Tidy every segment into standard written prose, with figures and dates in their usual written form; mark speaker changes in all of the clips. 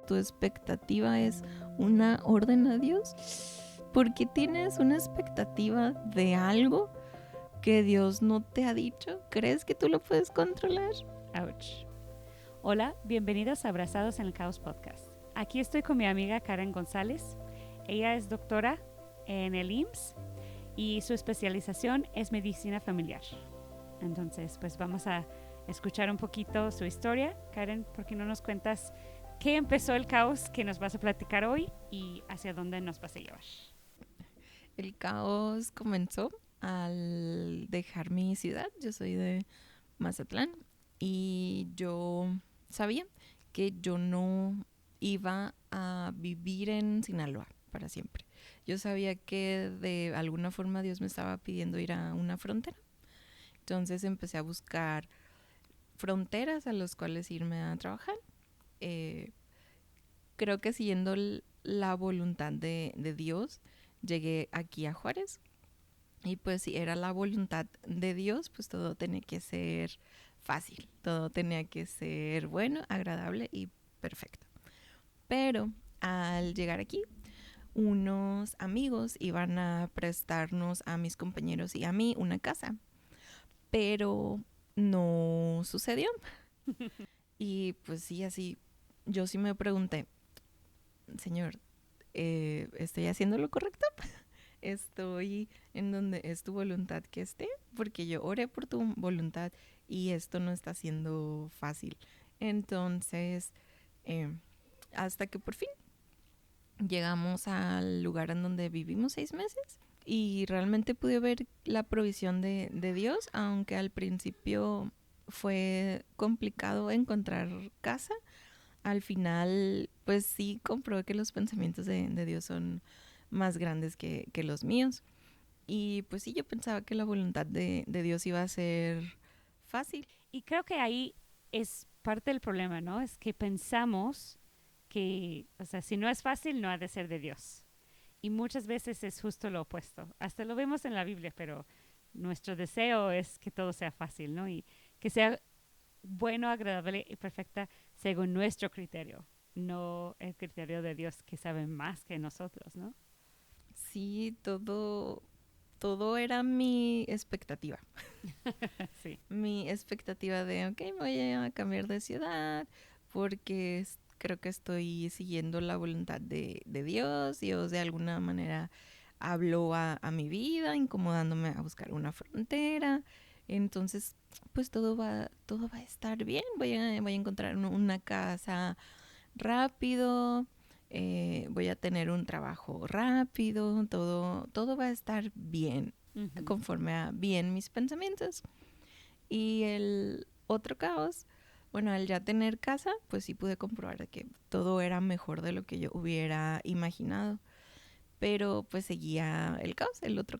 Speaker 1: tu expectativa es una orden a Dios? ¿Por qué tienes una expectativa de algo que Dios no te ha dicho? ¿Crees que tú lo puedes controlar?
Speaker 2: Ouch. Hola, bienvenidos a Abrazados en el Caos Podcast. Aquí estoy con mi amiga Karen González. Ella es doctora en el IMSS y su especialización es medicina familiar. Entonces, pues vamos a escuchar un poquito su historia. Karen, ¿por qué no nos cuentas qué empezó el caos que nos vas a platicar hoy y hacia dónde nos vas a llevar?
Speaker 1: El caos comenzó al dejar mi ciudad. Yo soy de Mazatlán y yo sabía que yo no iba a vivir en Sinaloa para siempre. Yo sabía que de alguna forma Dios me estaba pidiendo ir a una frontera. Entonces empecé a buscar fronteras a las cuales irme a trabajar. Creo que siguiendo la voluntad de Dios, llegué aquí a Juárez. Y pues si era la voluntad de Dios, pues todo tenía que ser fácil. Todo tenía que ser bueno, agradable y perfecto. Pero al llegar aquí, unos amigos iban a prestarnos a mis compañeros y a mí una casa. Pero no sucedió. Y pues sí, así, yo sí me pregunté, Señor, ¿estoy haciendo lo correcto? ¿Estoy en donde es tu voluntad que esté? Porque yo oré por tu voluntad y esto no está siendo fácil. Entonces, hasta que por fin llegamos al lugar en donde vivimos 6 meses y realmente pude ver la provisión de Dios, aunque al principio fue complicado encontrar casa. Al final, pues sí comprobé que los pensamientos de Dios son más grandes que los míos. Y pues sí, yo pensaba que la voluntad de Dios iba a ser fácil.
Speaker 2: Y creo que ahí es parte del problema, ¿no? Es que pensamos que, o sea, si no es fácil, no ha de ser de Dios. Y muchas veces es justo lo opuesto. Hasta lo vemos en la Biblia, pero nuestro deseo es que todo sea fácil, ¿no? Y que sea bueno, agradable y perfecta según nuestro criterio, no el criterio de Dios que sabe más que nosotros, ¿no?
Speaker 1: Sí, todo era mi expectativa.
Speaker 2: Sí.
Speaker 1: Mi expectativa de, ok, me voy a cambiar de ciudad porque creo que estoy siguiendo la voluntad de Dios. Dios de alguna manera habló a mi vida, incomodándome a buscar una frontera. Entonces, pues todo va a estar bien. Voy a encontrar una casa rápido. Voy a tener un trabajo rápido. Todo va a estar bien, conforme a bien mis pensamientos. Y el otro caos, bueno, al ya tener casa, pues sí pude comprobar que todo era mejor de lo que yo hubiera imaginado. Pero pues seguía el caos, el otro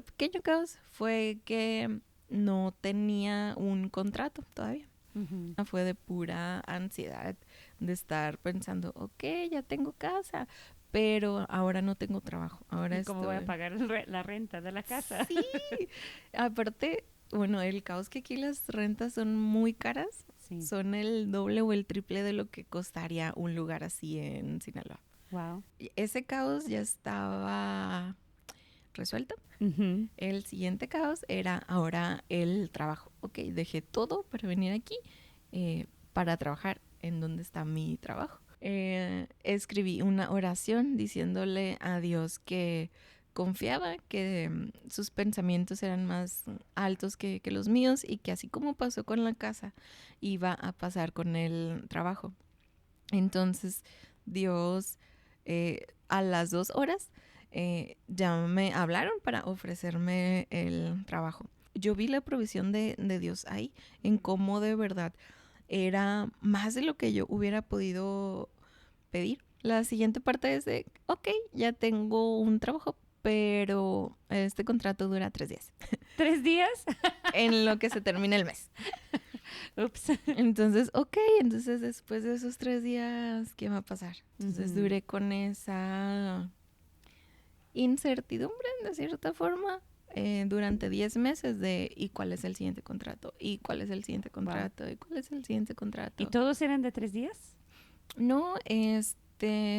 Speaker 1: pequeño caos fue que no tenía un contrato todavía. Fue de pura ansiedad de estar pensando, ok, ya tengo casa, pero ahora no tengo trabajo. Ahora
Speaker 2: ¿Y cómo voy a pagar la renta de la casa?
Speaker 1: Sí, aparte, bueno, el caos que aquí las rentas son muy caras.
Speaker 2: Sí.
Speaker 1: Son el doble o el triple de lo que costaría un lugar así en Sinaloa.
Speaker 2: Wow.
Speaker 1: Ese caos ya estaba resuelto. El siguiente caos era ahora el trabajo. Ok, dejé todo para venir aquí para trabajar en donde está mi trabajo. Escribí una oración diciéndole a Dios que confiaba que sus pensamientos eran más altos que los míos y que así como pasó con la casa, iba a pasar con el trabajo. Entonces Dios a las 2 horas ya me hablaron para ofrecerme el trabajo. Yo vi la provisión de Dios ahí, en cómo de verdad era más de lo que yo hubiera podido pedir. La siguiente parte es de, ok, ya tengo un trabajo, pero este contrato dura 3 días.
Speaker 2: 3 días.
Speaker 1: En lo que se termina el mes.
Speaker 2: Ups.
Speaker 1: Entonces, ok, entonces después de esos 3 días, ¿qué va a pasar? Entonces duré con esa incertidumbre, de cierta forma, durante 10 meses de ¿y cuál es el siguiente contrato? ¿Y cuál es el siguiente contrato?
Speaker 2: Wow.
Speaker 1: ¿Y cuál es el siguiente contrato?
Speaker 2: ¿Y todos eran de 3 días?
Speaker 1: No,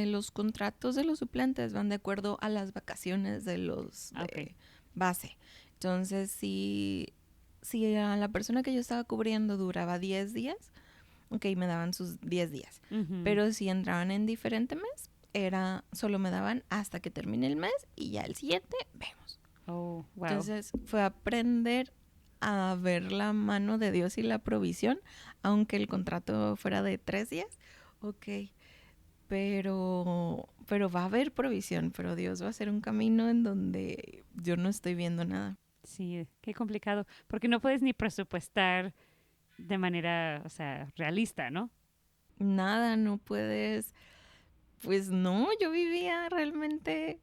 Speaker 1: los contratos de los suplentes van de acuerdo a las vacaciones de los
Speaker 2: Ok.
Speaker 1: de base. Entonces, si a la persona que yo estaba cubriendo duraba 10 días, ok, me daban sus 10 días.
Speaker 2: Ujú.
Speaker 1: Pero si entraban en diferente mes, solo me daban hasta que termine el mes y ya el siguiente vemos.
Speaker 2: Oh, wow.
Speaker 1: Entonces, fue aprender a ver la mano de Dios y la provisión, aunque el contrato fuera de 3 días. Ok, pero va a haber provisión, pero Dios va a hacer un camino en donde yo no estoy viendo nada.
Speaker 2: Sí, qué complicado. Porque no puedes ni presupuestar de manera, o sea, realista, ¿no?
Speaker 1: Nada, no puedes. Pues no, yo vivía realmente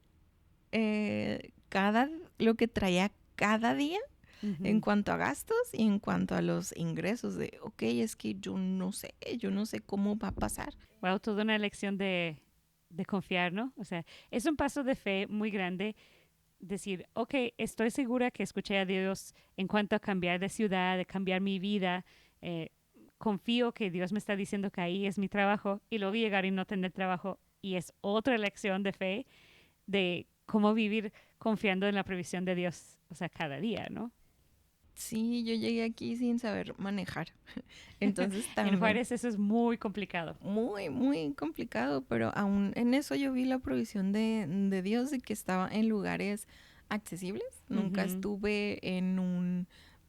Speaker 1: lo que traía cada día en
Speaker 2: Ujú.
Speaker 1: cuanto a gastos y en cuanto a los ingresos de, ok, es que yo no sé cómo va a pasar.
Speaker 2: Wow, toda una lección de confiar, ¿no? O sea, es un paso de fe muy grande decir, ok, estoy segura que escuché a Dios en cuanto a cambiar de ciudad, de cambiar mi vida. eh, Confío que Dios me está diciendo que ahí es mi trabajo y luego llegar y no tener trabajo. Y es otra lección de fe de cómo vivir confiando en la previsión de Dios, o sea, cada día, ¿no?
Speaker 1: Sí, yo llegué aquí sin saber manejar. Entonces
Speaker 2: En
Speaker 1: también
Speaker 2: Juárez eso es muy complicado.
Speaker 1: muy, muy complicado, pero aún en eso yo vi la provisión de Dios de que estaba en lugares accesibles. Nunca
Speaker 2: Ujú.
Speaker 1: estuve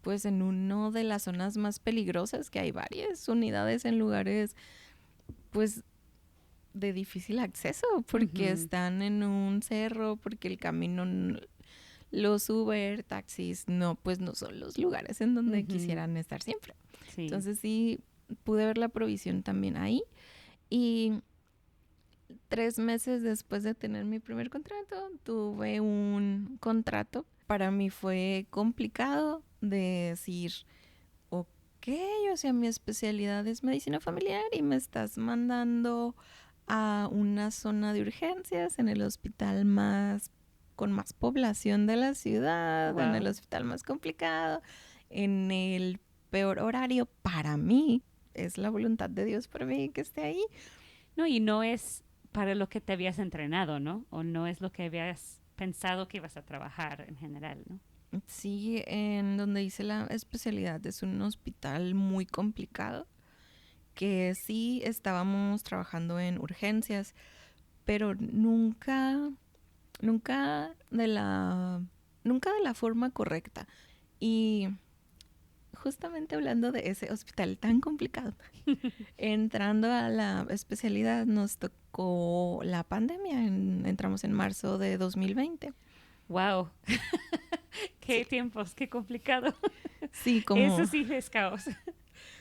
Speaker 1: pues en uno de las zonas más peligrosas, que hay varias unidades en lugares, pues de difícil acceso, porque
Speaker 2: Ujú.
Speaker 1: están en un cerro, porque el camino, los Uber, taxis, no, pues no son los lugares en donde
Speaker 2: Ujú.
Speaker 1: quisieran estar siempre.
Speaker 2: Sí.
Speaker 1: Entonces sí pude ver la provisión también ahí. Y 3 meses después de tener mi primer contrato, tuve un contrato. Para mí fue complicado de decir, ok, o sea, mi especialidad es medicina familiar y me estás mandando a una zona de urgencias en el hospital con más población de la ciudad, en el
Speaker 2: Wow.
Speaker 1: hospital más complicado, en el peor horario para mí. Es la voluntad de Dios para mí que esté ahí.
Speaker 2: No, y no es para lo que te habías entrenado, ¿no? O no es lo que habías pensado que ibas a trabajar en general, ¿no?
Speaker 1: Sí, en donde hice la especialidad es un hospital muy complicado, que sí estábamos trabajando en urgencias, pero nunca de la, nunca de la forma correcta. Y justamente hablando de ese hospital tan complicado, entrando a la especialidad nos tocó la pandemia, entramos en marzo de 2020.
Speaker 2: Wow,
Speaker 1: Sí,
Speaker 2: qué tiempos, qué complicado.
Speaker 1: sí,
Speaker 2: Eso
Speaker 1: como
Speaker 2: sí es caos.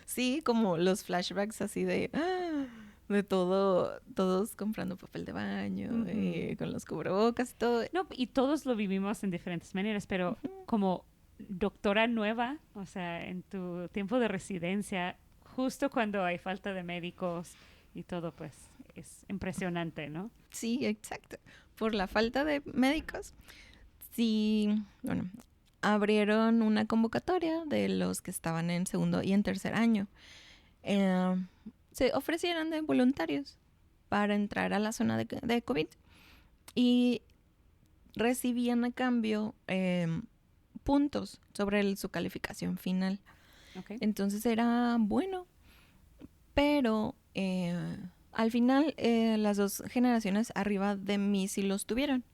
Speaker 1: Sí, como los flashbacks así de todo, todos comprando papel de baño,
Speaker 2: Ujú.
Speaker 1: con los cubrebocas y todo.
Speaker 2: No, y todos lo vivimos en diferentes maneras, pero
Speaker 1: Ujú.
Speaker 2: como doctora nueva, o sea, en tu tiempo de residencia, justo cuando hay falta de médicos y todo, pues es impresionante, ¿no?
Speaker 1: Sí, exacto. Por la falta de médicos, sí, bueno, abrieron una convocatoria de los que estaban en segundo y en tercer año. Eh, Se ofrecieron de voluntarios para entrar a la zona de COVID y recibían a cambio puntos sobre su calificación final.
Speaker 2: Ok.
Speaker 1: Entonces era bueno, pero al final las dos generaciones arriba de mí sí los tuvieron.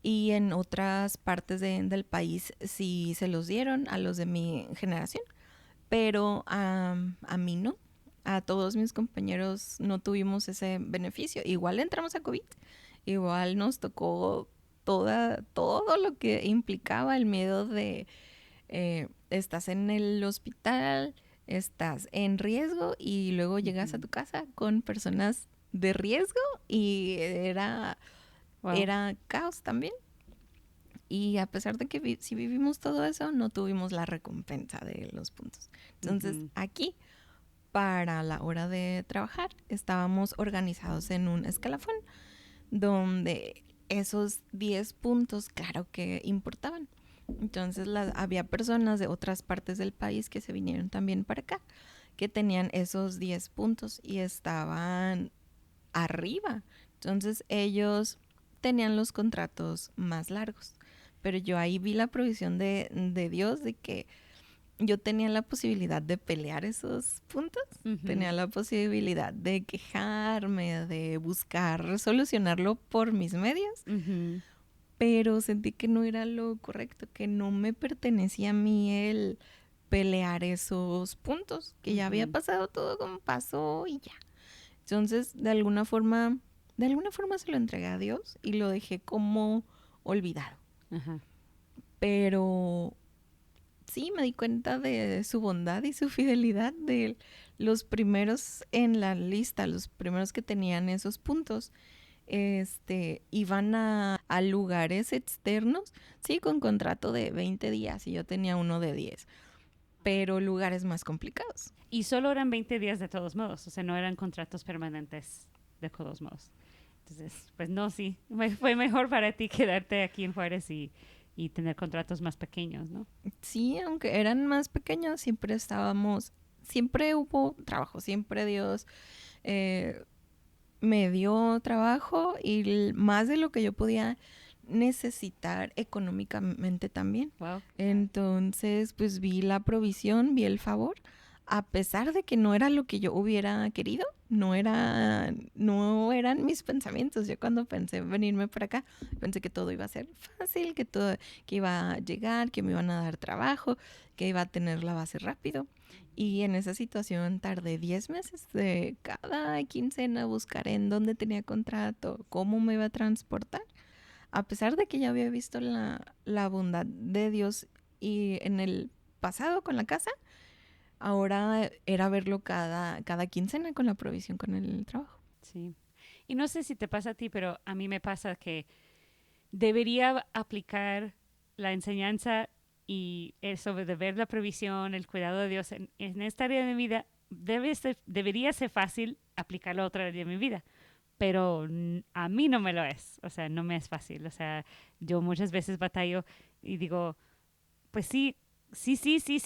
Speaker 1: Y en otras partes del país sí se los dieron a los de mi generación, pero a mí no. A todos mis compañeros no tuvimos ese beneficio. Igual entramos a COVID, igual nos tocó todo lo que implicaba el miedo de estás en el hospital, estás en riesgo y luego llegas a
Speaker 2: Ujú.
Speaker 1: tu casa con personas de riesgo y
Speaker 2: Wow.
Speaker 1: era caos también. Y a pesar de que si vivimos todo eso, no tuvimos la recompensa de los puntos. Entonces,
Speaker 2: Ujú.
Speaker 1: aquí, para la hora de trabajar, estábamos organizados en un escalafón donde esos 10 puntos, claro que importaban. Entonces había personas de otras partes del país que se vinieron también para acá, que tenían esos 10 puntos y estaban arriba. Entonces ellos tenían los contratos más largos. Pero yo ahí vi la provisión de Dios de que yo tenía la posibilidad de pelear esos puntos, tenía la posibilidad de quejarme, de buscar solucionarlo por mis medios, pero sentí que no era lo correcto, que no me pertenecía a mí el pelear esos puntos, que ya había pasado todo como pasó y ya. Entonces, de alguna forma se lo entregué a Dios y lo dejé como olvidado. Pero sí, me di cuenta de su bondad y su fidelidad, de los primeros en la lista, los primeros que tenían esos puntos, iban a lugares externos, sí, con contrato de 20 días y yo tenía uno de 10, pero lugares más complicados.
Speaker 2: Y solo eran 20 días de todos modos, o sea, no eran contratos permanentes de todos modos. Entonces, pues no, sí, fue mejor para ti quedarte aquí en Juárez y tener contratos más pequeños, ¿no?
Speaker 1: Sí, aunque eran más pequeños, siempre hubo trabajo, siempre Dios me dio trabajo y más de lo que yo podía necesitar económicamente también.
Speaker 2: Wow.
Speaker 1: Entonces, pues vi la provisión, vi el favor, a pesar de que no era lo que yo hubiera querido, no eran mis pensamientos. Yo cuando pensé en venirme para acá, pensé que todo iba a ser fácil, que iba a llegar, que me iban a dar trabajo, que iba a tener la base rápido. Y en esa situación tardé 10 meses de cada quincena buscar en dónde tenía contrato, cómo me iba a transportar. A pesar de que ya había visto la bondad de Dios y en el pasado con la casa, ahora era verlo cada quincena con la provisión, con el trabajo.
Speaker 2: Sí. Y no sé si te pasa a ti, pero a mí me pasa que debería aplicar la enseñanza y eso de ver la provisión, el cuidado de Dios en esta área de mi vida. Debería ser fácil aplicarlo a otra área de mi vida, pero a mí no me lo es. O sea, no me es fácil. O sea, yo muchas veces batallo y digo, pues sí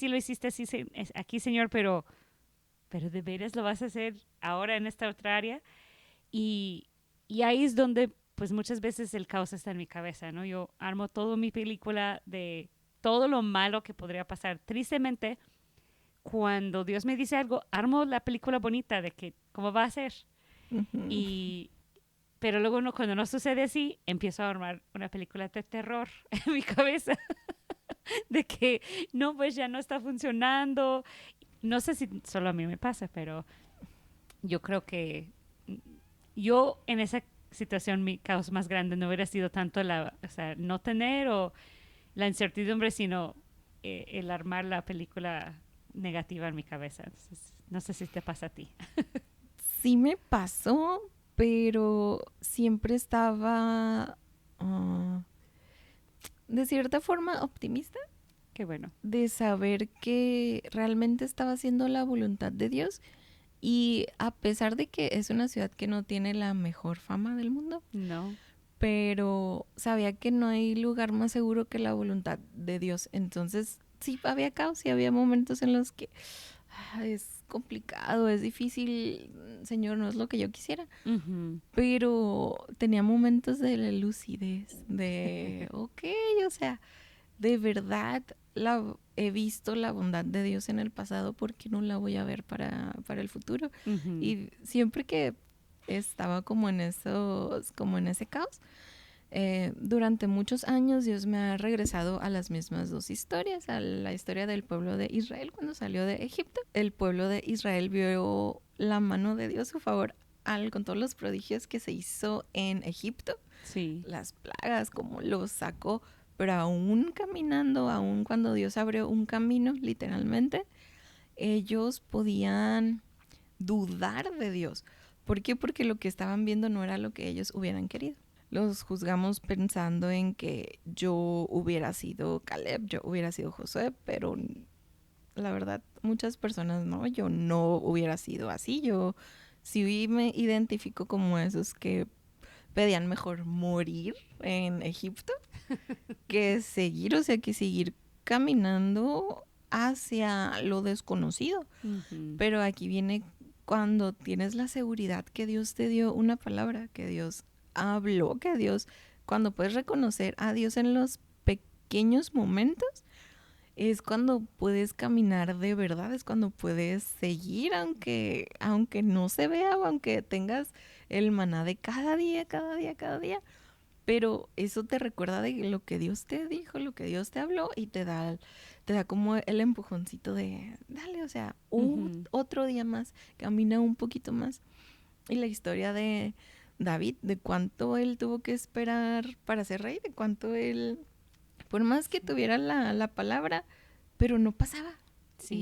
Speaker 2: lo hiciste así aquí, Señor, pero ¿de veras lo vas a hacer ahora en esta otra área? Y, y ahí es donde, pues muchas veces el caos está en mi cabeza, ¿no? Yo armo toda mi película de todo lo malo que podría pasar. Tristemente, cuando Dios me dice algo, armo la película bonita de que cómo va a ser.
Speaker 1: Uh-huh.
Speaker 2: Y, pero luego cuando no sucede así, empiezo a armar una película de terror en mi cabeza. De que no, pues ya no está funcionando. No sé si solo a mí me pasa, pero yo creo que yo en esa situación mi caos más grande no hubiera sido tanto o sea, no tener o la incertidumbre, sino el armar la película negativa en mi cabeza. Entonces, no sé si te pasa a ti.
Speaker 1: Sí me pasó, pero siempre estaba de cierta forma optimista.
Speaker 2: Qué bueno.
Speaker 1: De saber que realmente estaba haciendo la voluntad de Dios. Y a pesar de que es una ciudad que no tiene la mejor fama del mundo,
Speaker 2: No.
Speaker 1: pero sabía que no hay lugar más seguro que la voluntad de Dios. Entonces, sí, había caos y había momentos en los que es complicado, es difícil, Señor, no es lo que yo quisiera. Pero tenía momentos de lucidez, de, ok, o sea, de verdad he visto la bondad de Dios en el pasado, ¿por qué no la voy a ver para el futuro? Y siempre que estaba como en ese caos, durante muchos años Dios me ha regresado a las mismas dos historias, a la historia del pueblo de Israel cuando salió de Egipto. El pueblo de Israel vio la mano de Dios, su favor, con todos los prodigios que se hizo en Egipto.
Speaker 2: Sí.
Speaker 1: Las plagas, como los sacó, pero aún caminando, aún cuando Dios abrió un camino, literalmente, ellos podían dudar de Dios. ¿Por qué? Porque lo que estaban viendo no era lo que ellos hubieran querido. Los juzgamos pensando en que yo hubiera sido Caleb, yo hubiera sido Josué, pero la verdad, muchas personas no, yo no hubiera sido así. Yo sí me identifico como esos que pedían mejor morir en Egipto que seguir, o sea, que seguir caminando hacia lo desconocido.
Speaker 2: Ujú.
Speaker 1: Pero aquí viene cuando tienes la seguridad que Dios te dio una palabra, que Dios habló, que Dios, cuando puedes reconocer a Dios en los pequeños momentos, es cuando puedes caminar de verdad, es cuando puedes seguir, aunque no se vea o aunque tengas el maná de cada día, cada día, cada día. Pero eso te recuerda de lo que Dios te dijo, lo que Dios te habló y te da como el empujoncito de, dale, o sea,
Speaker 2: Ujú.
Speaker 1: otro día más, camina un poquito más. Y la historia de David, de cuánto él tuvo que esperar para ser rey, de cuánto él, por más que
Speaker 2: Sí.
Speaker 1: tuviera la palabra, pero no pasaba.
Speaker 2: Sí.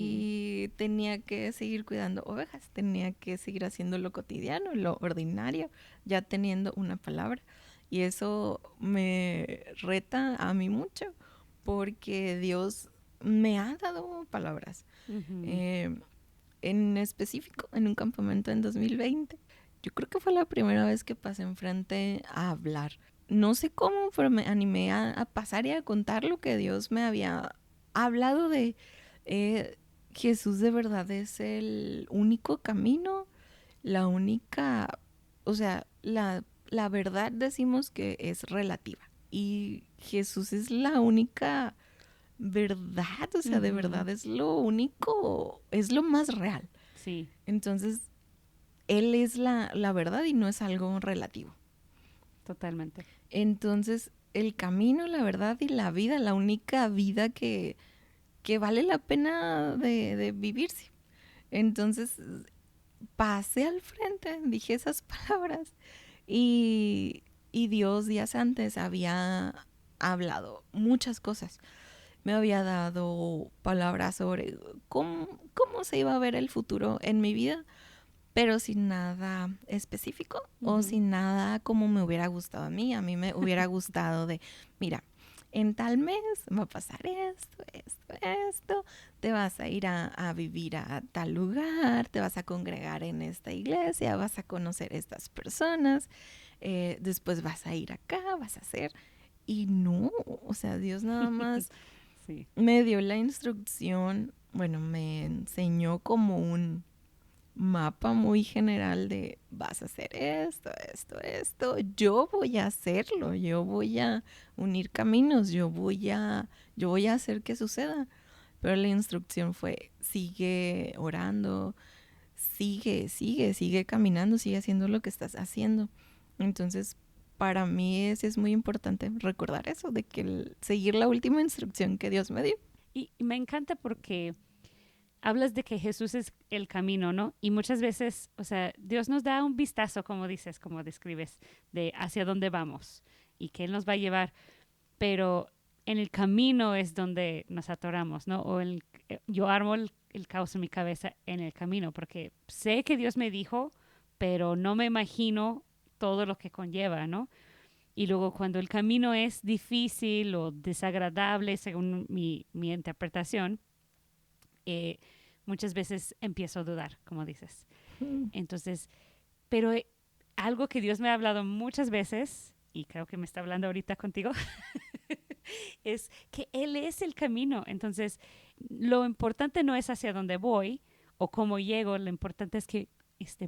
Speaker 1: Y tenía que seguir cuidando ovejas, tenía que seguir haciendo lo cotidiano, lo ordinario, ya teniendo una palabra. Y eso me reta a mí mucho, porque Dios me ha dado palabras.
Speaker 2: Ujú.
Speaker 1: Eh, en específico, en un campamento en 2020, yo creo que fue la primera vez que pasé enfrente a hablar. No sé cómo, pero me animé a pasar y a contar lo que Dios me había hablado de eh, Jesús de verdad es el único camino, la única, o sea, la verdad decimos que es relativa y Jesús es la única verdad, o sea, de
Speaker 2: Ujú.
Speaker 1: verdad es lo único, es lo más real.
Speaker 2: Sí,
Speaker 1: Entonces, Él es la verdad y no es algo relativo.
Speaker 2: totalmente.
Speaker 1: Entonces, el camino, la verdad y la vida, la única vida que vale la pena de vivirse. Entonces, pasé al frente, dije esas palabras y Dios días antes había hablado muchas cosas. Me había dado palabras sobre cómo se iba a ver el futuro en mi vida, pero sin nada específico o
Speaker 2: Ujú.
Speaker 1: sin nada como me hubiera gustado a mí. A mí me hubiera gustado de, mira, en tal mes va a pasar esto, esto, esto, te vas a ir a vivir a tal lugar, te vas a congregar en esta iglesia, vas a conocer estas personas, después vas a ir acá, vas a hacer... Y no, o sea, Dios nada más
Speaker 2: Sí.
Speaker 1: me dio la instrucción, bueno, me enseñó como un mapa muy general de vas a hacer esto, esto, esto, yo voy a hacerlo, yo voy a unir caminos, yo voy a hacer que suceda. Pero la instrucción fue sigue orando, sigue caminando, sigue haciendo lo que estás haciendo. Entonces, para mí es muy importante recordar eso, de que seguir la última instrucción que Dios me dio.
Speaker 2: Y me encanta porque hablas de que Jesús es el camino, ¿no? Y muchas veces, o sea, Dios nos da un vistazo, como dices, como describes, de hacia dónde vamos y que Él nos va a llevar, pero en el camino es donde nos atoramos, ¿no? Yo armo el caos en mi cabeza en el camino, porque sé que Dios me dijo, pero no me imagino todo lo que conlleva, ¿no? Y luego cuando el camino es difícil o desagradable, según mi interpretación, eh, muchas veces empiezo a dudar, como dices. Entonces, pero algo que Dios me ha hablado muchas veces, y creo que me está hablando ahorita contigo, es que Él es el camino. Entonces, lo importante no es hacia dónde voy o cómo llego, lo importante es que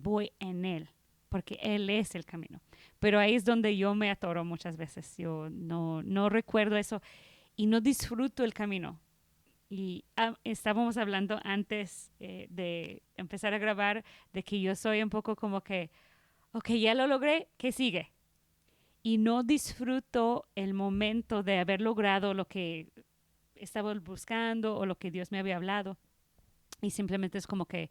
Speaker 2: voy en Él, porque Él es el camino. Pero ahí es donde yo me atoro muchas veces. Yo no recuerdo eso y no disfruto el camino. Y estábamos hablando antes de empezar a grabar de que yo soy un poco como que, ok, ya lo logré, ¿qué sigue? Y no disfruto el momento de haber logrado lo que estaba buscando o lo que Dios me había hablado. Y simplemente es como que,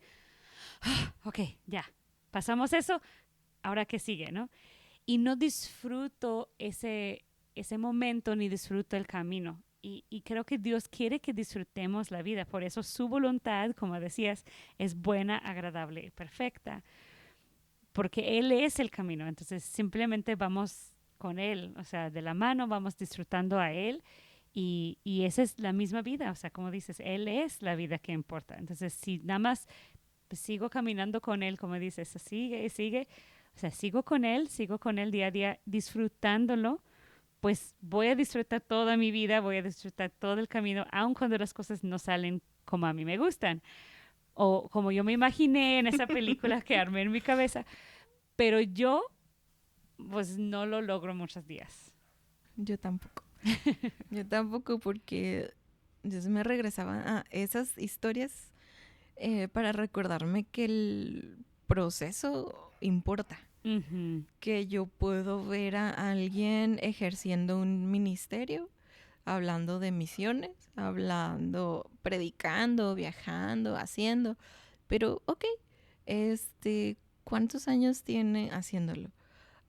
Speaker 2: ok, ya, pasamos eso, ahora qué sigue, ¿no? Y no disfruto ese momento ni disfruto el camino. Y creo que Dios quiere que disfrutemos la vida. Por eso su voluntad, como decías, es buena, agradable y perfecta. Porque Él es el camino. Entonces simplemente vamos con Él, o sea, de la mano vamos disfrutando a Él. Y esa es la misma vida. O sea, como dices, Él es la vida que importa. Entonces, si nada más pues, sigo caminando con Él, como dices, sigue, sigue. O sea, sigo con Él día a día, disfrutándolo, pues voy a disfrutar toda mi vida, voy a disfrutar todo el camino, aun cuando las cosas no salen como a mí me gustan o como yo me imaginé en esa película que armé en mi cabeza, pero yo pues no lo logro muchos días.
Speaker 1: Yo tampoco. Yo tampoco porque Dios me regresaba a esas historias para recordarme que el proceso importa.
Speaker 2: Ujú.
Speaker 1: Que yo puedo ver a alguien ejerciendo un ministerio, hablando de misiones, hablando, predicando, viajando, haciendo, pero ok, ¿cuántos años tiene haciéndolo?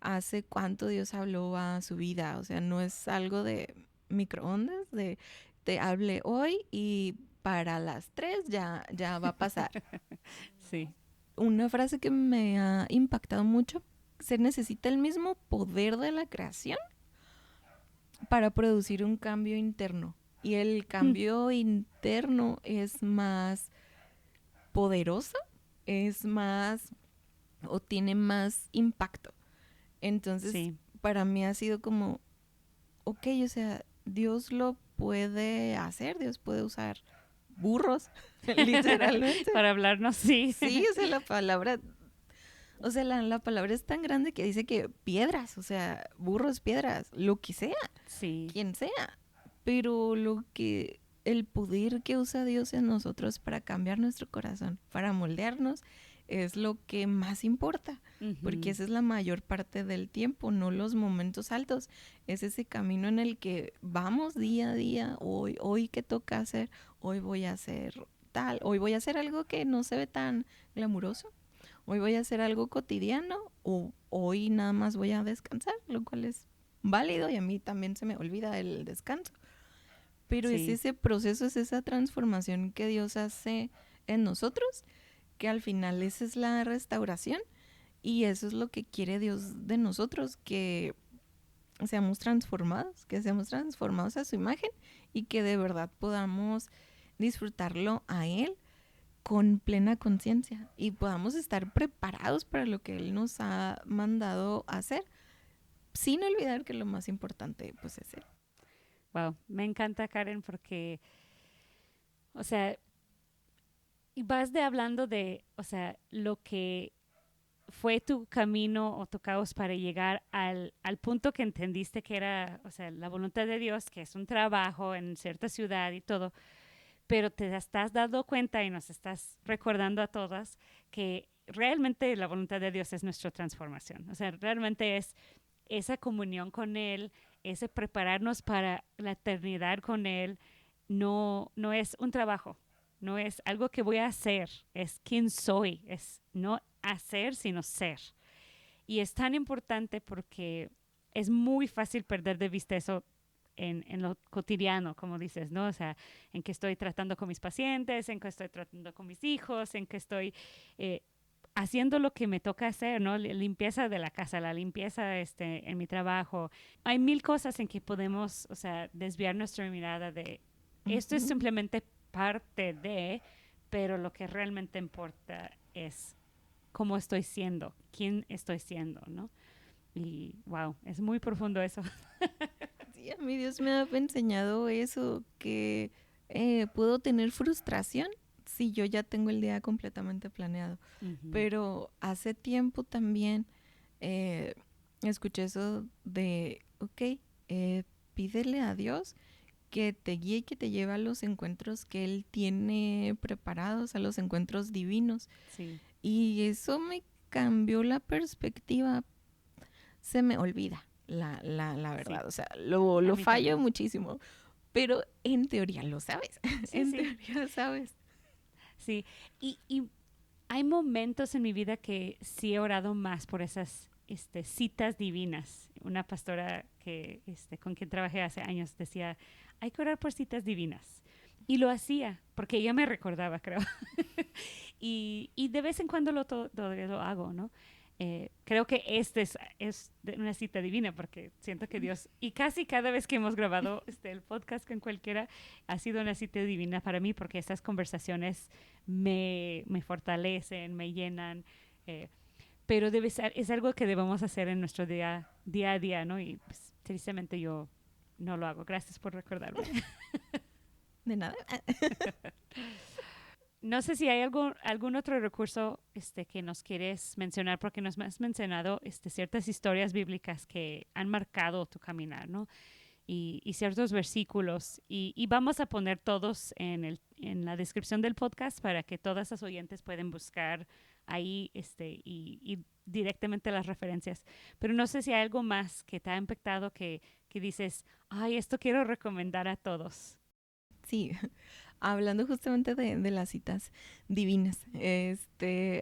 Speaker 1: ¿Hace cuánto Dios habló a su vida? O sea, no es algo de microondas, de te hablé hoy y para las 3 ya va a pasar.
Speaker 2: Sí.
Speaker 1: Una frase que me ha impactado mucho: se necesita el mismo poder de la creación para producir un cambio interno. Y el
Speaker 2: Mm.
Speaker 1: cambio interno es más poderoso, es más o tiene más impacto. Entonces,
Speaker 2: Sí.
Speaker 1: para mí ha sido como, ok, o sea, Dios lo puede hacer, Dios puede usar burros, literalmente.
Speaker 2: Para hablarnos, sí.
Speaker 1: Sí, o sea, la palabra, o sea, la palabra es tan grande que dice que piedras, o sea, burros, piedras, lo que sea,
Speaker 2: Sí.
Speaker 1: quien sea. Pero el poder que usa Dios en nosotros para cambiar nuestro corazón, para moldearnos, es lo que más importa. Porque
Speaker 2: Ujú.
Speaker 1: esa es la mayor parte del tiempo, no los momentos altos. Es ese camino en el que vamos día a día, hoy qué toca hacer, hoy voy a hacer tal, hoy voy a hacer algo que no se ve tan glamuroso, hoy voy a hacer algo cotidiano o hoy nada más voy a descansar, lo cual es válido y a mí también se me olvida el descanso. Pero es
Speaker 2: Sí.
Speaker 1: ese proceso, es esa transformación que Dios hace en nosotros, que al final esa es la restauración y eso es lo que quiere Dios de nosotros, que que seamos transformados a su imagen y que de verdad podamos disfrutarlo a Él con plena conciencia y podamos estar preparados para lo que Él nos ha mandado hacer, sin olvidar que lo más importante pues es Él.
Speaker 2: Wow. Me encanta, Karen, porque, o sea, y vas de hablando de, o sea, lo que fue tu camino o tu caos para llegar al punto que entendiste que era, o sea, la voluntad de Dios, que es un trabajo en cierta ciudad y todo, pero te estás dando cuenta y nos estás recordando a todas que realmente la voluntad de Dios es nuestra transformación. O sea, realmente es esa comunión con Él, ese prepararnos para la eternidad con Él, no es un trabajo, no es algo que voy a hacer, es quién soy, es no hacer, sino ser. Y es tan importante porque es muy fácil perder de vista eso en lo cotidiano, como dices, ¿no? O sea, en que estoy tratando con mis pacientes, en que estoy tratando con mis hijos, en que estoy eh, haciendo lo que me toca hacer, ¿no? Limpieza de la casa, la limpieza en mi trabajo. Hay mil cosas en que podemos, o sea, desviar nuestra mirada de esto es
Speaker 1: Uh-huh.
Speaker 2: simplemente parte de, pero lo que realmente importa es cómo estoy siendo, quién estoy siendo, ¿no? Y wow, es muy profundo eso.
Speaker 1: Sí, a mí Dios me ha enseñado eso, que puedo tener frustración si yo ya tengo el día completamente planeado.
Speaker 2: Ujú.
Speaker 1: Pero hace tiempo también eh, escuché eso de, ok, pídele a Dios que te guíe y que te lleve a los encuentros que Él tiene preparados, a los encuentros divinos.
Speaker 2: Sí,
Speaker 1: Y eso me cambió la perspectiva. Se me olvida, la
Speaker 2: sí,
Speaker 1: verdad. O sea,
Speaker 2: a
Speaker 1: lo
Speaker 2: mí
Speaker 1: fallo
Speaker 2: también.
Speaker 1: muchísimo. Pero en teoría lo sabes.
Speaker 2: Sí,
Speaker 1: En
Speaker 2: sí,
Speaker 1: teoría sabes.
Speaker 2: sí. Y hay momentos en mi vida que sí he orado más por esas citas divinas. Una pastora con quien trabajé hace años decía, hay que orar por citas divinas. Y lo hacía, porque ella me recordaba, creo. Y de vez en cuando todavía lo hago, ¿no? Creo que es una cita divina porque siento que Dios, y casi cada vez que hemos grabado el podcast con cualquiera, ha sido una cita divina para mí porque estas conversaciones me fortalecen, me llenan, eh, pero es algo que debemos hacer en nuestro día a día, ¿no? Y pues, tristemente yo no lo hago. Gracias por recordarme.
Speaker 1: De nada.
Speaker 2: no sé si hay algún otro recurso que nos quieres mencionar, porque nos has mencionado ciertas historias bíblicas que han marcado tu caminar, ¿no? Y ciertos versículos. Y vamos a poner todos en la descripción del podcast para que todas las oyentes pueden buscar ahí y directamente las referencias. Pero no sé si hay algo más que te ha impactado que dices, ay, esto quiero recomendar a todos.
Speaker 1: Sí, hablando justamente de las citas divinas,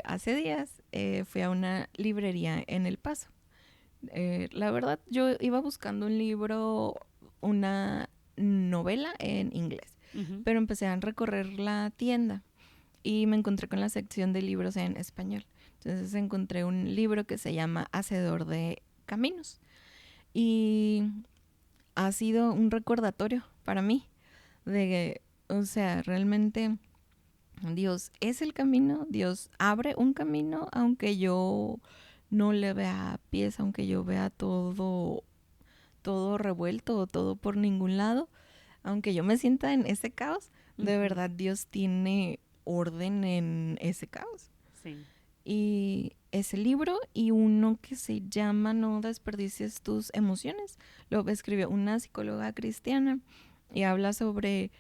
Speaker 1: hace días fui a una librería en El Paso. La verdad, yo iba buscando un libro, una novela en inglés,
Speaker 2: Uh-huh.
Speaker 1: pero empecé a recorrer la tienda y me encontré con la sección de libros en español. Entonces encontré un libro que se llama Hacedor de Caminos y ha sido un recordatorio para mí de que, o sea, realmente Dios es el camino, Dios abre un camino, aunque yo no le vea pies, aunque yo vea todo revuelto o todo por ningún lado, aunque yo me sienta en ese caos, de
Speaker 2: Uh-huh.
Speaker 1: verdad Dios tiene orden en ese caos.
Speaker 2: Sí.
Speaker 1: Y ese libro y uno que se llama No desperdicies tus emociones, lo escribió una psicóloga cristiana y habla sobre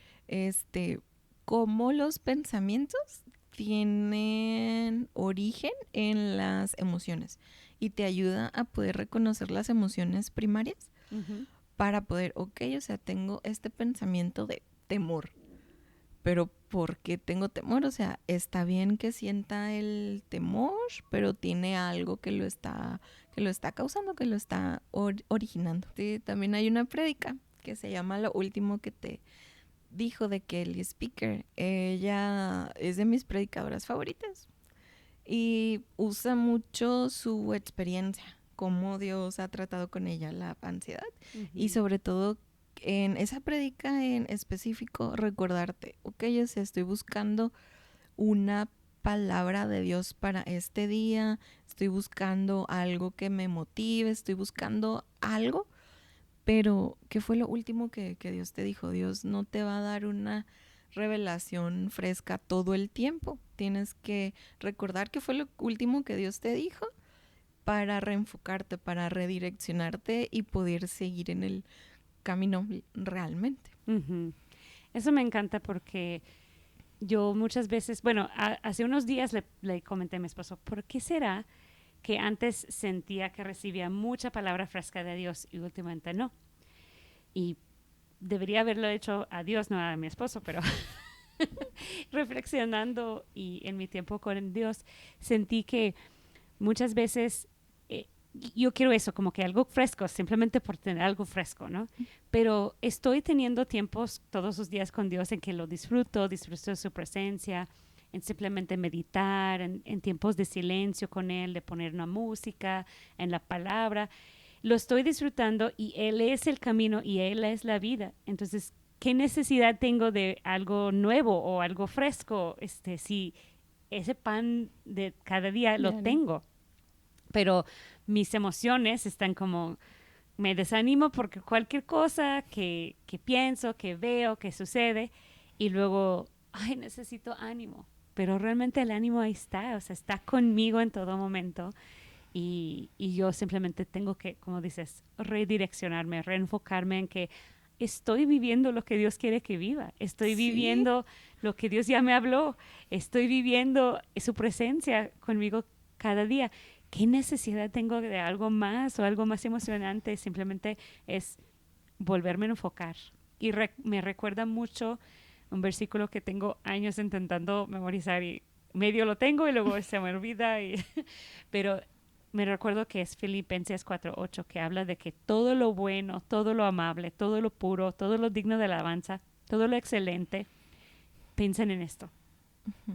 Speaker 1: cómo los pensamientos tienen origen en las emociones y te ayuda a poder reconocer las emociones primarias
Speaker 2: Uh-huh.
Speaker 1: para poder, ok, o sea, tengo este pensamiento de temor, pero ¿por qué tengo temor? O sea, está bien que sienta el temor, pero tiene algo que lo está causando, que lo está originando. Sí, también hay una prédica que se llama Lo último que te dijo, de Kelly Speaker. Ella es de mis predicadoras favoritas y usa mucho su experiencia, cómo Dios ha tratado con ella la ansiedad y
Speaker 2: Uh-huh.
Speaker 1: sobre todo en esa prédica en específico recordarte, ok, o sea, estoy buscando una palabra de Dios para este día, estoy buscando algo que me motive, estoy buscando algo, pero ¿qué fue lo último que Dios te dijo? Dios no te va a dar una revelación fresca todo el tiempo. Tienes que recordar qué fue lo último que Dios te dijo para reenfocarte, para redireccionarte y poder seguir en el camino realmente.
Speaker 2: Uh-huh. Eso me encanta porque yo muchas veces, bueno, hace unos días le comenté a mi esposo, ¿por qué será que antes sentía que recibía mucha palabra fresca de Dios y últimamente no? Y debería haberlo hecho a Dios, no a mi esposo, pero reflexionando y en mi tiempo con Dios, sentí que muchas veces yo quiero eso, como que algo fresco, simplemente por tener algo fresco, ¿no? Pero estoy teniendo tiempos todos los días con Dios en que lo disfruto de su presencia, en simplemente meditar, en tiempos de silencio con Él, de poner una música, en la palabra. Lo estoy disfrutando y Él es el camino y Él es la vida. Entonces, ¿qué necesidad tengo de algo nuevo o algo fresco? Si ese pan de cada día lo
Speaker 1: Claro.
Speaker 2: tengo, pero mis emociones están como, me desanimo porque cualquier cosa que pienso, que veo, que sucede, y luego, ay, necesito ánimo. Pero realmente el ánimo ahí está, o sea, está conmigo en todo momento. Y yo simplemente tengo que, como dices, redireccionarme, reenfocarme en que estoy viviendo lo que Dios quiere que viva. Estoy
Speaker 1: Sí,
Speaker 2: viviendo lo que Dios ya me habló. Estoy viviendo su presencia conmigo cada día. ¿Qué necesidad tengo de algo más o algo más emocionante? Simplemente es volverme a enfocar. Y me recuerda mucho un versículo que tengo años intentando memorizar y medio lo tengo y luego se me olvida. Pero me recuerdo que es Filipenses 4:8, que habla de que todo lo bueno, todo lo amable, todo lo puro, todo lo digno de alabanza, todo lo excelente, piensen en esto.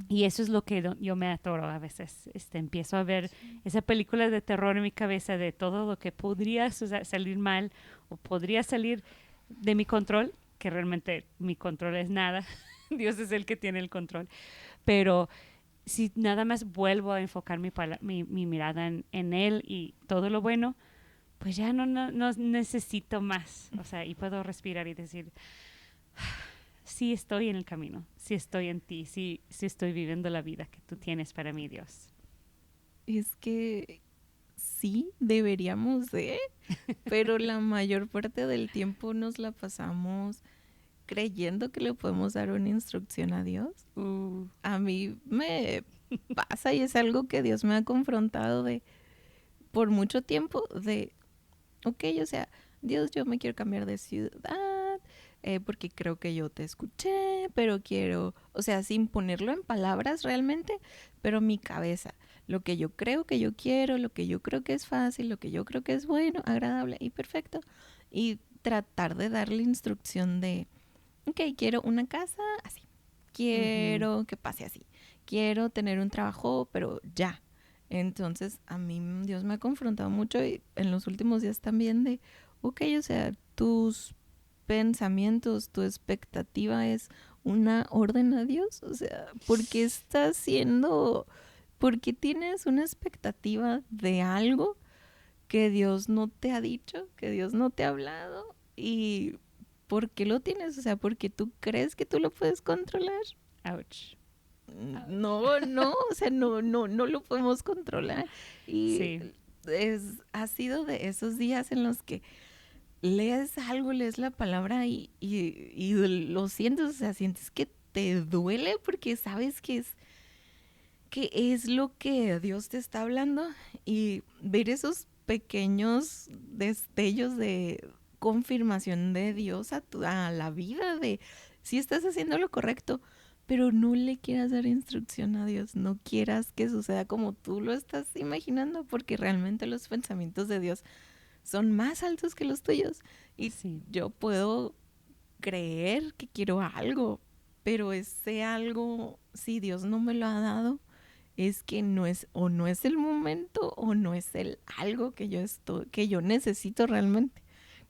Speaker 2: Y eso es lo que yo me atoro a veces. Empiezo a ver esa película de terror en mi cabeza de todo lo que podría salir mal o podría salir de mi control, que realmente mi control es nada. Dios es el que tiene el control. Pero si nada más vuelvo a enfocar mi mirada en Él y todo lo bueno, pues ya no necesito más. O sea, y puedo respirar y decir, sí estoy en el camino, sí estoy en ti, sí estoy viviendo la vida que tú tienes para mí, Dios.
Speaker 1: Es que sí, deberíamos de, pero la mayor parte del tiempo nos la pasamos creyendo que le podemos dar una instrucción a Dios.
Speaker 2: Uh,
Speaker 1: A mí me pasa y es algo que Dios me ha confrontado de por mucho tiempo de, ok, o sea, Dios, yo me quiero cambiar de ciudad porque creo que yo te escuché, pero quiero, o sea, sin ponerlo en palabras realmente, pero mi cabeza, lo que yo creo que yo quiero, lo que yo creo que es fácil, lo que yo creo que es bueno, agradable y perfecto, y tratar de darle instrucción de, ok, quiero una casa así,
Speaker 2: ujú.
Speaker 1: quiero que pase así, quiero tener un trabajo, pero ya. Entonces, a mí Dios me ha confrontado mucho y en los últimos días también de, ok, o sea, tus pensamientos, tu expectativa es una orden a Dios, o sea, ¿por qué estás siendo, por qué tienes una expectativa de algo que Dios no te ha dicho, que Dios no te ha hablado y por qué lo tienes? O sea, porque tú crees que tú lo puedes controlar.
Speaker 2: Ouch. Ouch.
Speaker 1: No, no, o sea, no lo podemos controlar. Y
Speaker 2: Sí,
Speaker 1: ha sido de esos días en los que lees algo, lees la palabra y lo sientes, o sea, sientes que te duele porque sabes que es lo que Dios te está hablando y ver esos pequeños destellos de confirmación de Dios a la vida de si estás haciendo lo correcto, pero no le quieras dar instrucción a Dios, no quieras que suceda como tú lo estás imaginando, porque realmente los pensamientos de Dios son más altos que los tuyos. Y
Speaker 2: sí,
Speaker 1: yo puedo creer que quiero algo, pero ese algo, si Dios no me lo ha dado, es que no es o no es el momento o no es el algo que que yo necesito realmente.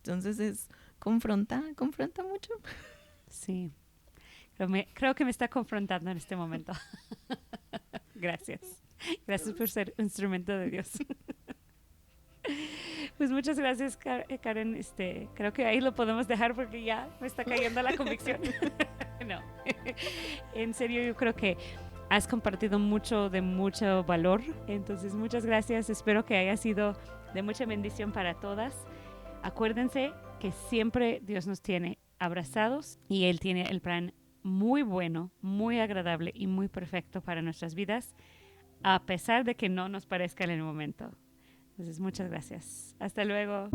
Speaker 1: Entonces es confronta mucho.
Speaker 2: sí. Creo que me está confrontando en este momento. Gracias. Gracias por ser instrumento de Dios. Pues muchas gracias, Karen. Creo que ahí lo podemos dejar porque ya me está cayendo la convicción. No. En serio, yo creo que has compartido mucho de mucho valor. Entonces, muchas gracias. Espero que haya sido de mucha bendición para todas. Acuérdense que siempre Dios nos tiene abrazados y Él tiene el plan muy bueno, muy agradable y muy perfecto para nuestras vidas, a pesar de que no nos parezca en el momento. Entonces, muchas gracias. Hasta luego.